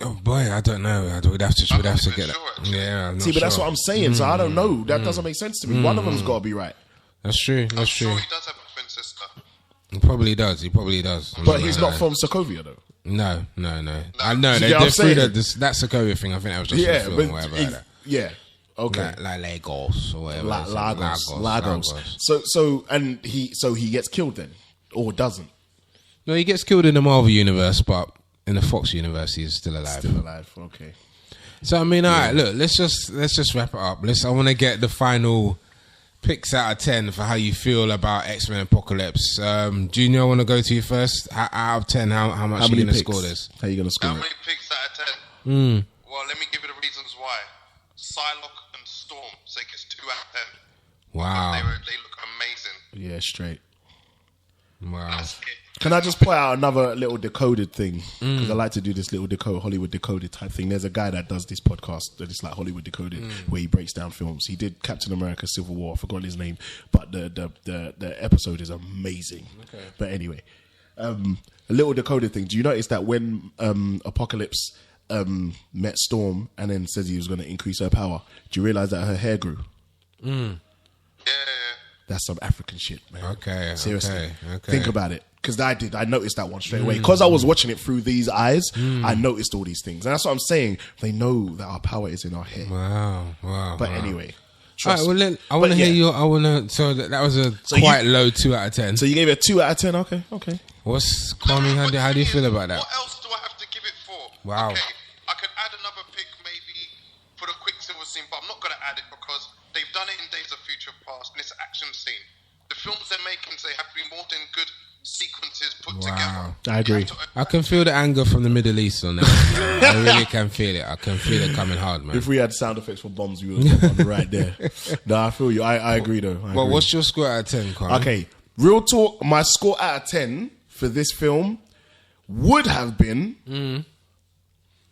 Oh boy, I don't know. We'd have to get that. Yeah, see, but that's what I'm saying. So I don't know. That doesn't make sense to me. One of them's got to be right. That's true. I'm sure he does have a twin sister. He probably does. But he's not from Sokovia, though. No. I know. They're through that Sokovia thing. I think that was just a film or whatever like that. Yeah. Okay. Like Lagos or whatever. Lagos. So he gets killed then, or doesn't? No, he gets killed in the Marvel universe, but in the Fox universe, he's still alive. Okay. So I mean, all right. Look, let's just wrap it up. I want to get the final picks out of 10 for how you feel about X-Men Apocalypse. Junior, I want to go to you first. Out of 10, how much are you going to score this? How are you going to score How it? many picks out of 10? Well, let me give you the reasons why. Psylocke and Storm, so it gets 2 out of 10. Wow. They look amazing. Yeah, straight. Wow. That's it. Can I just point out another little decoded thing? Because I like to do this little Hollywood decoded type thing. There's a guy that does this podcast that is like Hollywood Decoded, where he breaks down films. He did Captain America: Civil War. I've forgotten his name, but the episode is amazing. Okay. But anyway, a little decoded thing. Do you notice that when Apocalypse met Storm and then says he was going to increase her power, do you realize that her hair grew? Yeah. That's some African shit, man. Okay. Seriously. Okay. Think about it. Because I noticed that one straight away. Because I was watching it through these eyes, I noticed all these things. And that's what I'm saying. They know that our power is in our hair. Wow. But anyway. All right, well, I want to hear your... So that was a quite low 2 out of 10. So you gave it a 2 out of 10? Okay. What's... Kwame, how do you feel about that? What else do I have to give it for? Wow. Okay, I could add another pick maybe for the Quicksilver scene, but I'm not going to add it because they've done it in Days of Future Past and it's an action scene. The films they're making, they have to be more than good sequences put together. I agree. I can feel the anger from the Middle East on that. I really can feel it. I can feel it coming hard, man. If we had sound effects for bombs, we would have done right there. No, I feel you. I agree, though. Well, what's your score out of 10, Kwame? Okay, real talk. My score out of 10 for this film would have been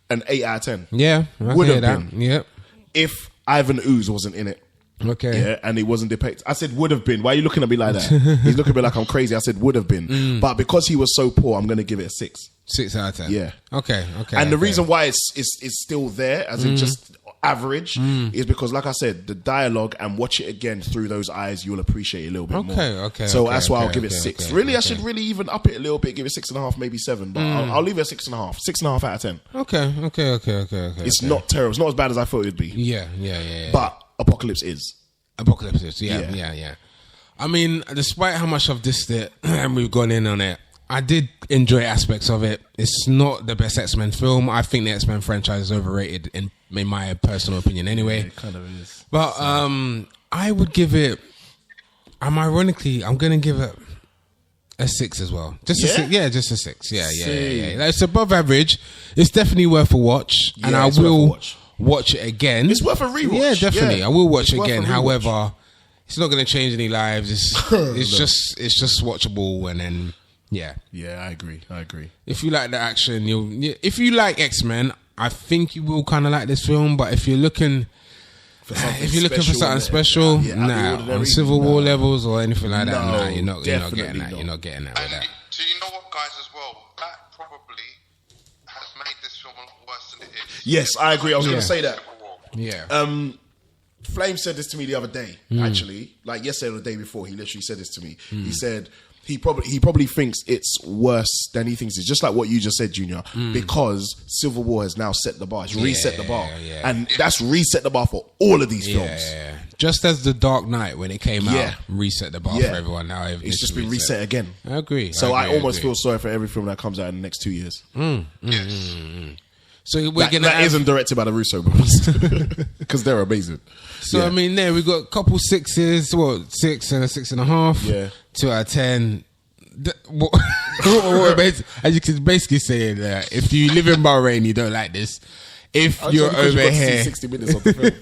an 8 out of 10. Yeah, would have been. Yep. If Ivan Ooze wasn't in it. Okay. Yeah, and it wasn't depicted. I said would have been. Why are you looking at me like that? He's looking at me like I'm crazy. I said would have been. But because he was so poor, I'm going to give it a 6. 6 out of 10. Yeah. Okay. And the reason why it's still there, as in just average, is because, like I said, the dialogue and watch it again through those eyes, you'll appreciate it a little bit more. Okay. So that's why I'll give it 6. Really, I should really even up it a little bit, give it 6.5, maybe 7. But I'll leave it at 6.5. 6.5 out of 10. Okay. It's not terrible. It's not as bad as I thought it would be. Yeah. But Apocalypse is. Yeah. I mean, despite how much I've dissed it and we've gone in on it, I did enjoy aspects of it. It's not the best X-Men film. I think the X-Men franchise is overrated in my personal opinion anyway. Yeah, it kind of is. But I would give it, I'm going to give it a 6 as well. Just a 6. Yeah, just a 6. Yeah. It's above average. It's definitely worth a watch. And I will watch it again. It's worth a rewatch. Yeah, definitely. I will watch it again. However, it's not going to change any lives. It's just watchable, and then yeah, I agree. If you like the action, if you like X-Men, I think you will kind of like this film, but if you're looking for something special, on Civil War levels or anything like that, you're not getting that. You're not getting that with that. So you know what, guys, as well, that probably has made this film a lot worse than it is. Yes, I agree. I was going to say that. Yeah. Flame said this to me the other day, actually. Like yesterday or the day before, he literally said this to me. He said he probably thinks it's worse than he thinks it's just like what you just said, Junior, because Civil War has now set the bar. It's reset the bar. And that's reset the bar for all of these films. Yeah. Just as The Dark Knight, when it came out, reset the bar for everyone. Now it's just been reset again. I agree. So I almost feel sorry for every film that comes out in the next 2 years. So we're that isn't directed by the Russo brothers because they're amazing. So I mean, there we got a couple 6s, 6 and a 6.5. Yeah, 2 out of 10. As you can basically say, if you live in Bahrain, you don't like this. If you're over here, 60 minutes of the film.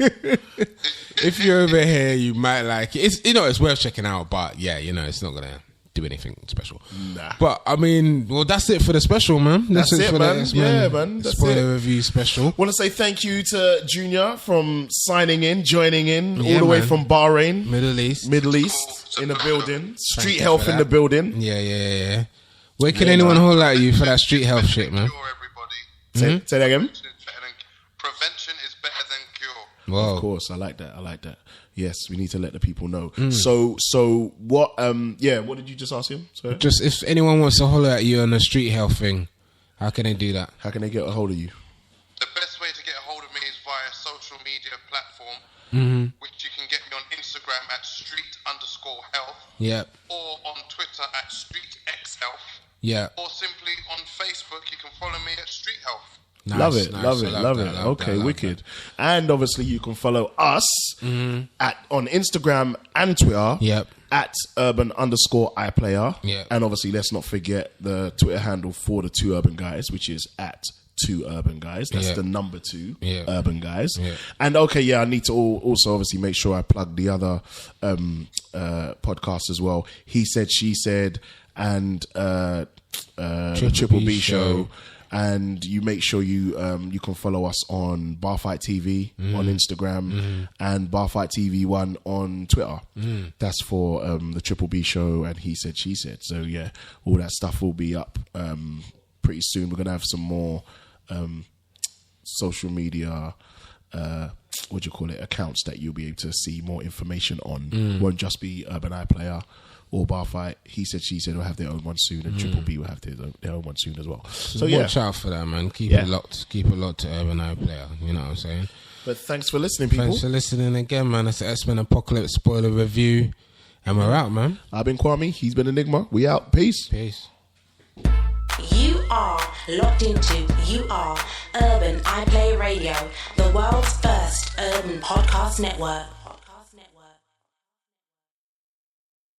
If you're over here, you might like it. It's worth checking out, but it's not gonna do anything special. Nah. But I mean, that's it for the special, man. That's it, for man. The man. That's spoiler review special. Want to say thank you to Junior from joining in all the way from Bahrain, Middle East in the building. Street Health in the building. Yeah. Where can anyone hold out you for that street health shit, man? Say that again. Prevention is better than cure. Whoa. Of course, I like that. Yes, we need to let the people know. So what? What did you just ask him? Sorry? Just if anyone wants to holler at you on the street health thing, how can they do that? How can they get a hold of you? The best way to get a hold of me is via social media platform, which you can get me on Instagram at @street_health. Yeah. Or on Twitter at @streetxhealth. Yeah. Or simply on Facebook, you can follow me at Street Health. Nice, love it. Okay, wicked. And obviously you can follow us on Instagram and Twitter at urban_iPlayer. Yep. And obviously let's not forget the Twitter handle for the 2 Urban Guys, which is at 2 Urban Guys. That's the number 2 Urban Guys. And I need to also obviously make sure I plug the other podcast as well. He Said, She Said, and Triple B Show. And you make sure you can follow us on Barfight TV on Instagram and Barfight TV 1 on Twitter. That's for the Triple B Show and He Said, She Said. So all that stuff will be up pretty soon. We're gonna have some more social media accounts that you'll be able to see more information on. Won't just be Urban iPlayer or Barfight. He Said, She Said will have their own one soon, and Triple B will have their own one soon as well. So watch out for that, man. Keep it locked to Urban iPlayer. You know what I'm saying? But thanks for listening, people. Thanks for listening again, man. It's the X-Men Apocalypse spoiler review, and we're out, man. I've been Kwame. He's been Enigma. We out. Peace. You are locked into Urban iPlay Radio, the world's first urban podcast network.